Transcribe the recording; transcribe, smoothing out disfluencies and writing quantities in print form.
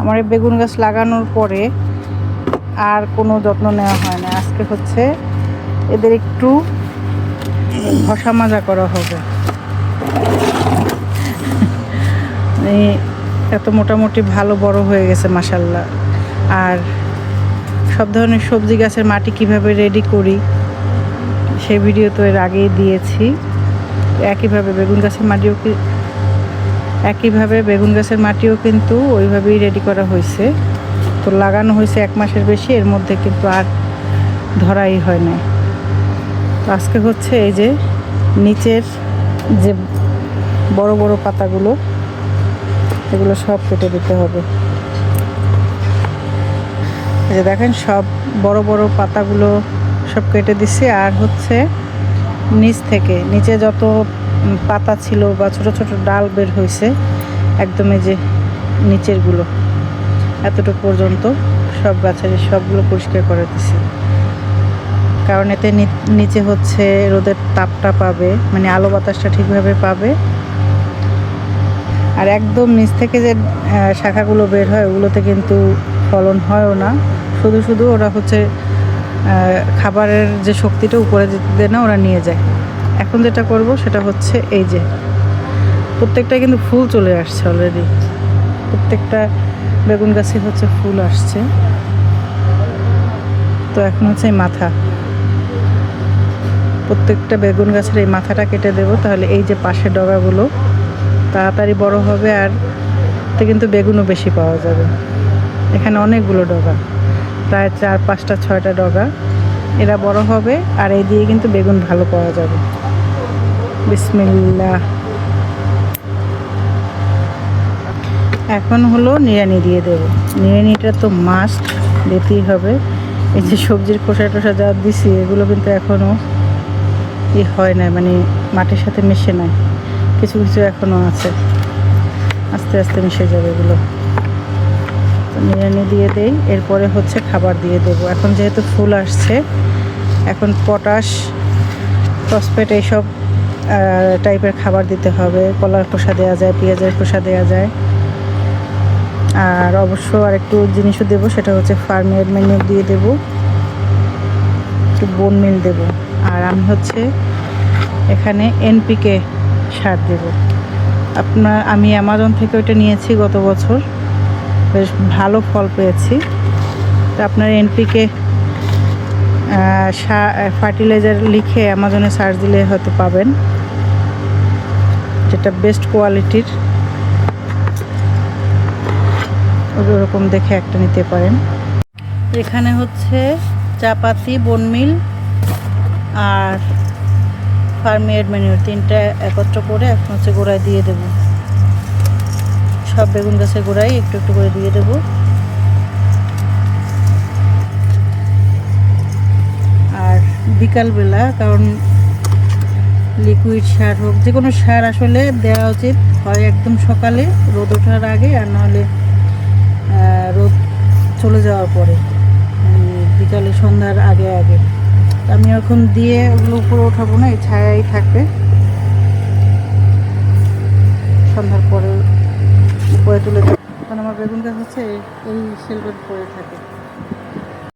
আমার এই বেগুন গাছ লাগানোর পরে আর কোনো যত্ন নেওয়া হয় না। আজকে হচ্ছে এদের একটু ঘষা মাজা করা হবে। এত মোটামুটি ভালো বড় হয়ে গেছে মাশাআল্লাহ। আর সব ধরনের সবজি গাছের মাটি কিভাবে রেডি করি সেই ভিডিও তো এর আগেই দিয়েছি। একইভাবে বেগুন গাছের মাটিও কিন্তু ওইভাবেই রেডি করা হয়েছে। তো লাগানো হয়েছে 1 মাসের বেশি, এর মধ্যে কিন্তু আর ধরাই হয় না। তো আজকে হচ্ছে এই যে নিচের যে বড় বড় পাতাগুলো, এগুলো সব কেটে দিতে হবে। এই যে দেখেন সব বড় বড় পাতাগুলো সব কেটে দিছি। আর হচ্ছে নিচে যত পাতা ছিল বা ছোট ছোট ডাল বের হয়েছে, একদম এই যে নিচেরগুলো এতটুকু পর্যন্ত সব গাছের সবগুলো পরিষ্কার করে দিছি। কারণ এতে নিচে হচ্ছে রোদের তাপটা পাবে, মানে আলো বাতাসটা ঠিকভাবে পাবে। আর একদম নিচ থেকে যে শাখাগুলো বের হয় ওগুলোতে কিন্তু ফলন হয়ও না। শুধু ওরা হচ্ছে খাবারের যে শক্তিটা উপরে যেতে দেয় না, ওরা নিয়ে যায়। এখন যেটা করব সেটা হচ্ছে এই যে প্রত্যেকটা কিন্তু ফুল চলে আসছে অলরেডি। প্রত্যেকটা বেগুন গাছে হচ্ছে ফুল আসছে। তো এখন হচ্ছে এই মাথা, প্রত্যেকটা বেগুন গাছের এই মাথাটা কেটে দেব। তাহলে এই যে পাশের ডগাগুলো তাড়াতাড়ি বড় হবে, আর এতে কিন্তু বেগুনও বেশি পাওয়া যাবে। এখানে অনেকগুলো ডগা, প্রায় 4, 5টা 6টা ডগা। এরা বড় হবে আর এই দিয়ে কিন্তু বেগুন ভালো পাওয়া যাবে। বিসমিল্লাহ। এখন হলো নিড়ানি দিয়ে দেব। নিড়ানিটা তো মাস্ট দিতেই হবে। এই যে সবজির খোসা টোসা যা দিছি এগুলো কিন্তু এখনও হয় না, মানে মাটির সাথে মিশে নাই। কিছু কিছু এখনও আছে, আস্তে আস্তে মিশে যাবে এগুলো। তো নিড়ানি দিয়ে দেই। এরপরে হচ্ছে খাবার দিয়ে দেব। এখন যেহেতু ফুল আসছে, এখন পটাশ, ফসফেট এইসব টাইপের খাবার দিতে হবে। কলার খোসা দেওয়া যায়, পেঁয়াজের খোসা দেওয়া যায়। আর অবশ্য আরেকটু জিনিসও দেবো, সেটা হচ্ছে ফার্মের ম্যানিউর দিয়ে দেবো, একটু বোন মিল দেবো। আর আমি হচ্ছে এখানে এনপিকে সার দেব। আমি অ্যামাজন থেকে ওইটা নিয়েছি গত বছর, বেশ ভালো ফল পেয়েছি। তো আপনার এনপিকে ফার্টিলাইজার লিখে অ্যামাজনে সার্চ দিলে হয়তো পাবেন, যেটা বেস্ট কোয়ালিটির। ওরকম দেখে একটা নিতে পারেন। এখানে হচ্ছে চাপাতি, বোনমিল আর ফার্মের ম্যানিউর 3টা একত্র করে এখন হচ্ছে গোড়ায় দিয়ে দেব। সব বেগুন গাছের গোড়ায় একটু একটু করে দিয়ে দেব। আর বিকালবেলা, কারণ লিকুইড সার হোক, যে কোনো সার আসলে দেওয়া উচিত হয় একদম সকালে রোদ ওঠার আগে, আর নাহলে রোদ চলে যাওয়ার পরে, বিকালে সন্ধ্যার আগে আগে। আমি এখন দিয়ে ওগুলো উপরে ওঠাবো না, এই ছায়াই থাকবে। সন্ধ্যার পরে উপরে তুলে দেবো। কারণ আমার বেগুন গাছ হচ্ছে এই শেলফের পরে থাকে।